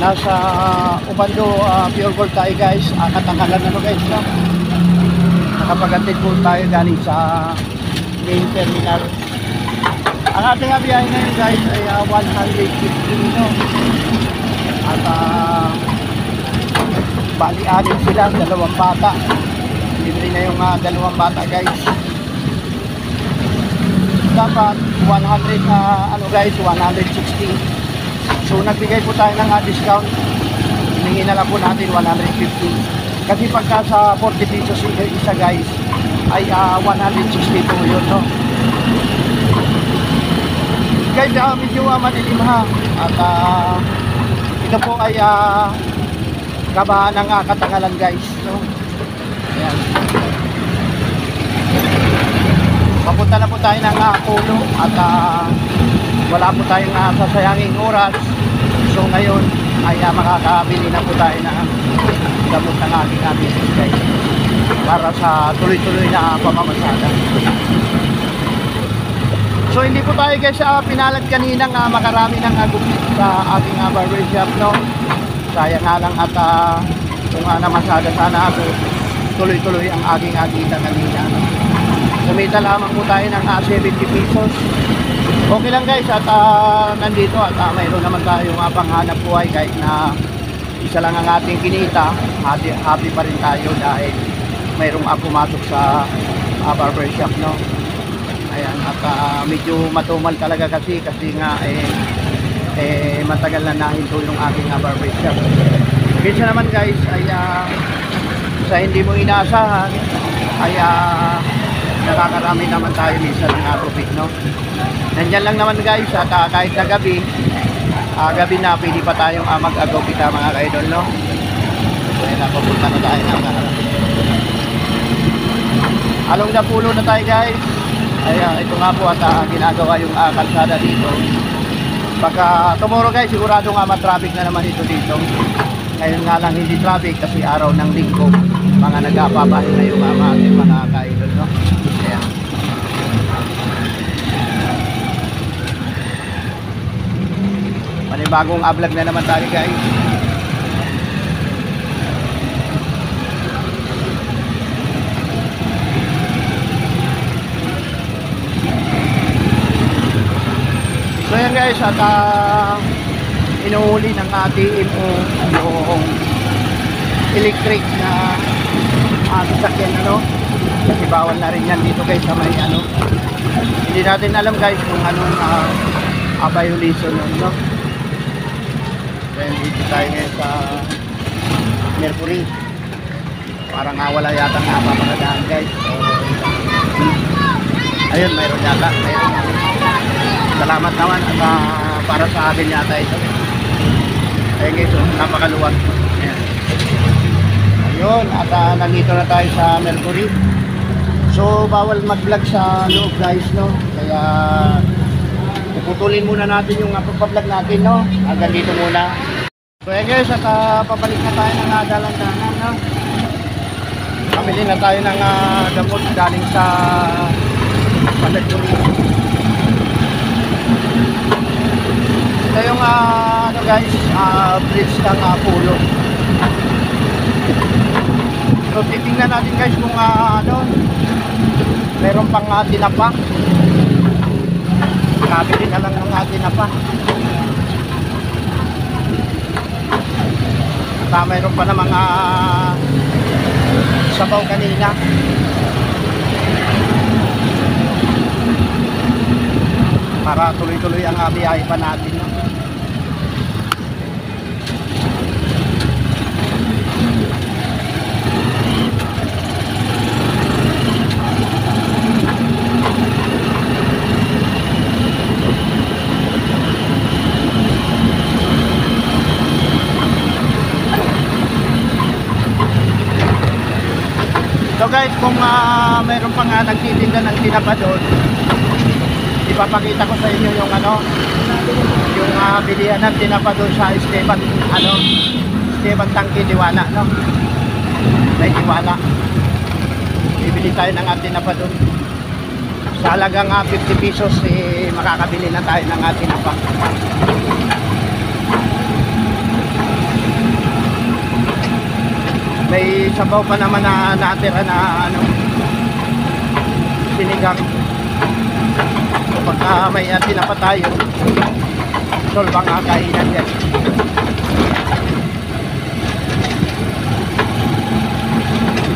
Nasa Ubando, Pure Gold tayo guys. Katanghalan na guys, no? Nakapagatid po tayo galing sa main terminal. Ang ating biyahe ngayon guys ay 115, no? At bali-anin sila, dalawang bata. Libre na yung dalawang bata guys. Dapat 100 guys, 160. So nagbigay po tayo ng discount. Hiningi na lang po natin 150. Kasi pagka sa 40 pesos isa guys ay 160 po yun, no? Guys, medyo madilim ha. At ito po ay kabahan ng Katangalan guys, no? Ayan. Papunta na po tayo ng Pulo at wala po tayong sasayanging oras. So ngayon ay makakabili na po tayo ng gamot ng ating business guys para sa tuloy-tuloy na pamamasada. So hindi po tayo guys pinalad kaninang makarami ng gupit sa ating barbershop, no? Sayang nga lang at kung namasada sana ako, tuloy-tuloy ang aking agita kanina. Kumita lamang po tayo ng 70 pesos. Okay lang guys at nandito at mayroon naman tayong panghanap buhay kahit na isa lang ang ating kinita. Happy pa rin tayo dahil mayroong pumasok sa barbershop, no? Ayan, at medyo matumal talaga kasi nga matagal na nahinto yung aking barbershop. Minsan naman guys ay sa hindi mo inaasahan ay nakakarami naman tayo minsan ng profit, no? Nandyan lang naman guys at kahit na gabi na pwede pa tayong mag-agupit mga ka-idol, no? Kaya napapunta na tayo ng along na Pulo na tayo guys. Ayan, ito nga po at ginagawa yung kalsada dito. Pagka tomorrow guys, sigurado nga matraffic na naman ito dito. Ngayon nga lang hindi traffic kasi araw ng linggo. Mga nagpapabahin na yung mga ka-idol, no? Ayan. Panibagong vlog na naman tayo guys. So yan guys at inuuli ng TMO yung electric na sasakyan, ano? Kasi bawal na rin yan dito guys sa may hindi natin alam guys kung anong violation nun, no? Then dito tayo ngayon sa Mercury. Parang wala yata paparadaan guys. So, ayun, mayroon yata. Salamat naman at para sa akin yata ito. Ayun guys, napakaluwag. Ayan. Ayun, at nandito na tayo sa Mercury. So bawal mag-vlog sa loob guys, no? Kaya puputulin muna natin yung pagpa-vlog natin, no? Hanggang dito muna. So ayan guys, at pabalik na tayo ng dalan-dalan, no? Pamili na tayo ng gamot galing sa Mercury. Ito yung guys, bridge ng Pulo. So titingnan natin guys kung meron pang tinapa. Nakabili na lang ng tinapa. At mayroon pa namang sabaw kanina. Para tuloy-tuloy ang biyahe pa natin, no? So guys, kung mayroon pa nga nagtitinda ng tinapa doon, ipapakita ko sa inyo yung yung bilihan ng tinapa doon sa Esteban Tangke Diwana, no? May Diwana. Bibili tayo ng tinapa doon. Sa halagang 50 pesos makakabili na tayo ng tinapa. May sabaw pa naman na natira na ano, sinigang. So pagka may tinapa tayo, solbang kainan yan.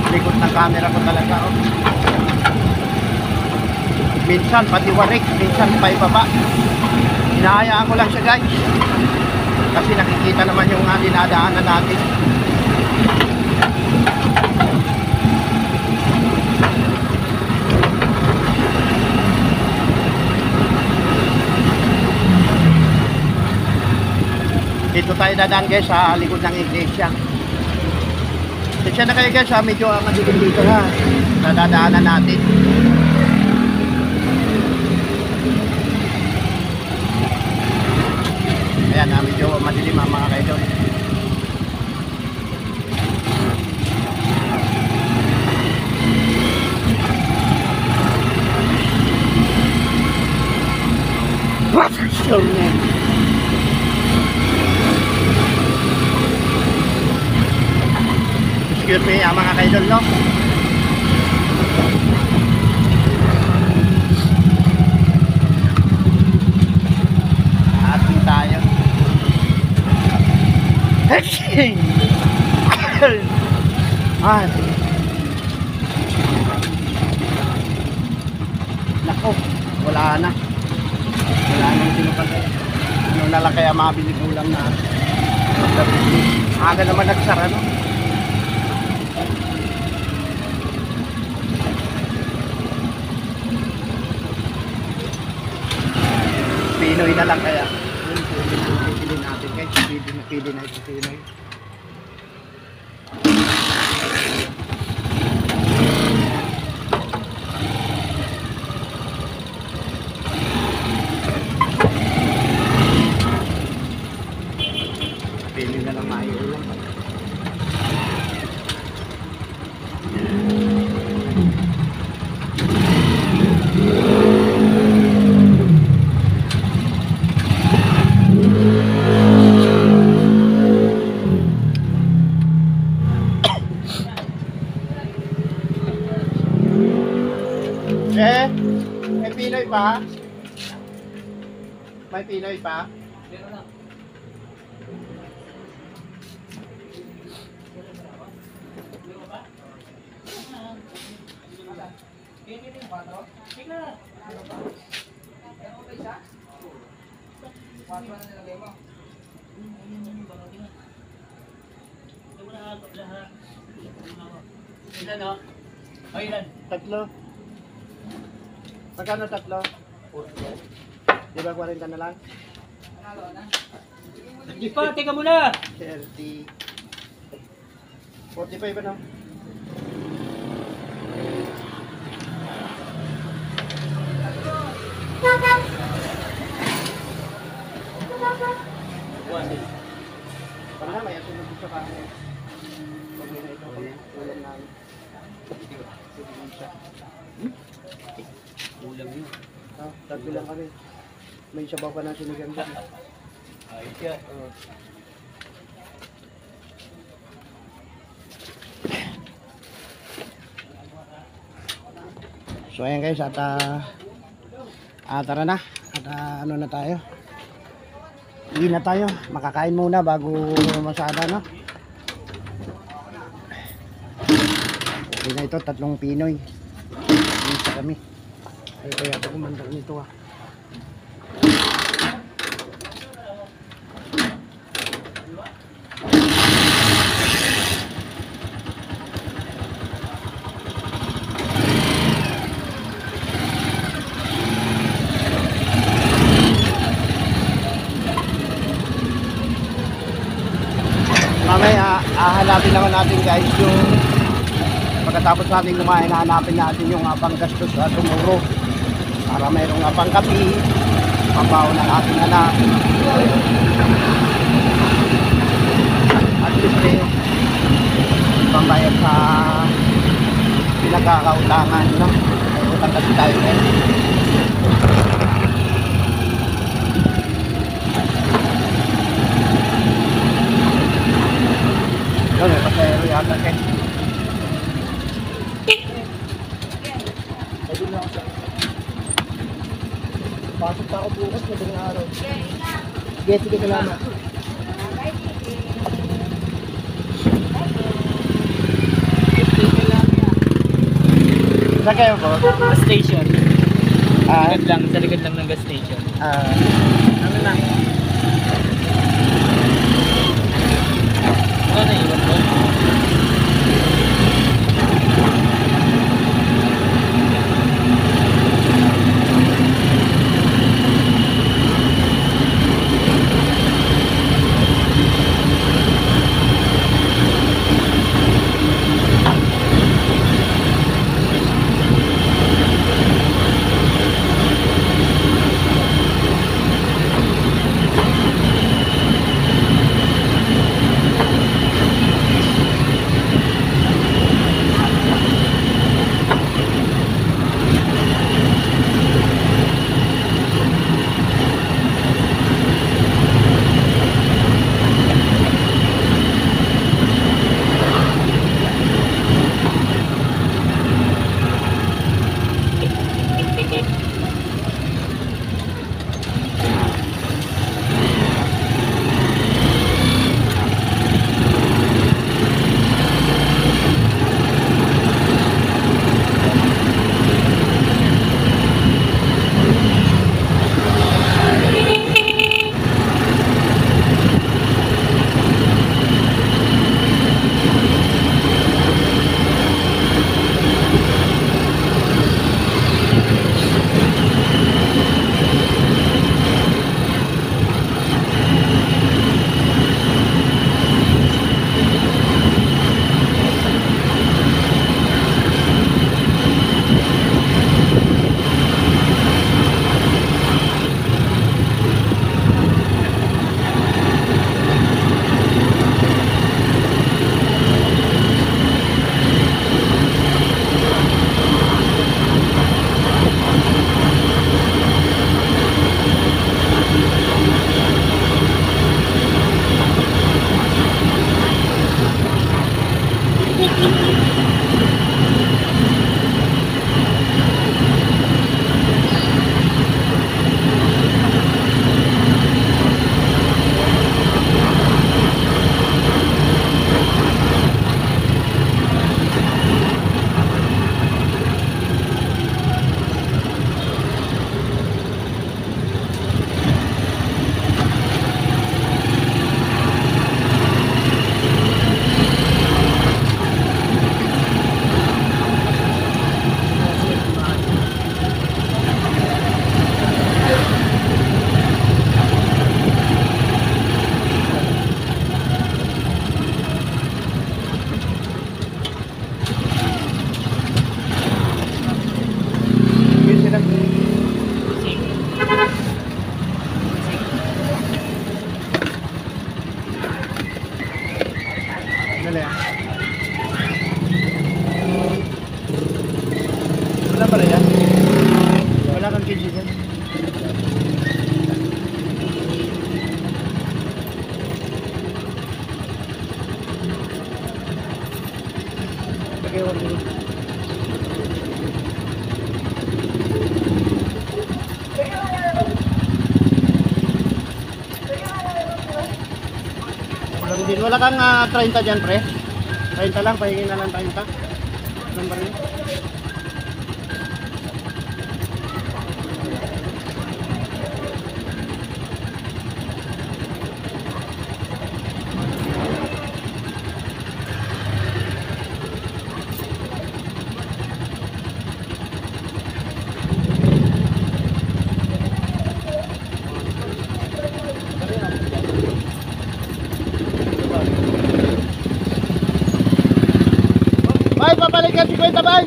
Likod ng camera ko talaga, oh. Minsan pati warik, minsan pa ibaba. Hinahayaan ko lang siya, guys, kasi nakikita naman yung dinadaanan natin. Dito tayo dadaan, guys, sa likod ng iglesia. Kasi na kayo, guys, medyo madilim dito ha, sa dadaanan natin. Ayan, medyo madilim mga kaidol. What's your name? Excuse me, mga kaidol, no? Ating tayo. Ay. Nako, wala na. Wala nang sinupag. Ano na lang kaya mabili ulam na. Aga naman nagsara, no? Pinoy na lang kaya. Pili natin guys. Pili na ito Pinoy. Pili na lang mayo ulam. May Pinoy pa? May Pinoy pa? Ilan o? O ilan? Tatlo. Magkano tatlo? Di ba 40 na lang? Di pa, teka muna! 30. 45 ba no? Parang na, may asunod sa kanya. Pag may na ito, ulam namin. Ulam yun. Tatlo lang kami. May sabaw pa na sinigang dyan. Ayos yan. So ayan guys, at tara na. At ano na tayo. Hindi na tayo. Makakain muna bago masada, no? Okay na ito, tatlong Pinoy. Isa kami. Ay, kaya ito kumandang nito ah. Mamaya, hahanapin naman natin guys yung pagkatapos natin kumain, hahanapin natin yung panggastos at tumuro para mayroong pangkapi, pambaon ng ating anak at siyempre pambayad sa pinagkakautangan, no? Utang kasi tayo guys. Yun, may pasayro yata guys. Pasok pa ako bukas, madaling araw. Yes, sige, salamat. Saan kayo po? Gas station. Ah, Sa likod lang ng gas station. ano na? Ano na iwan mo? Dali ah. Wala pala yan? Wala kang kg dyan? Lagay mo dito. Wala kang 30 dyan, pre? 30 lang, pahingin na lang 30. Number yun. Bay, papalit ka 50, bay.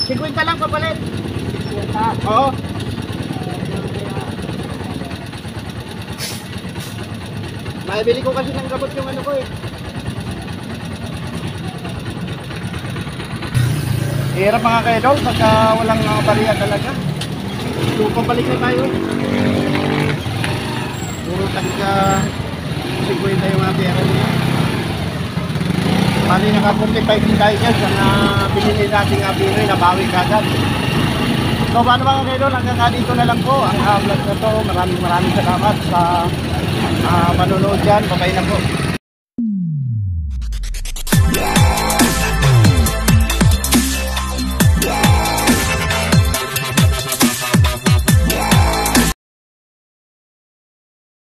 50 lang papalit. 50? Oo. Maibili ko kasi ng gamot yung ano ko eh. Hirap mga kaidol pagka walang bariya talaga. So, pabalik na tayo. Puro tagka 50 yung mga pera nila. Bali naka 45 din tayo dyan sa binili nating Pinoy, nabawi kagad. So paano mga kaidol, hanggang dito na lang po ang vlog na to. Maraming salamat sa manonood dyan. Babay na po.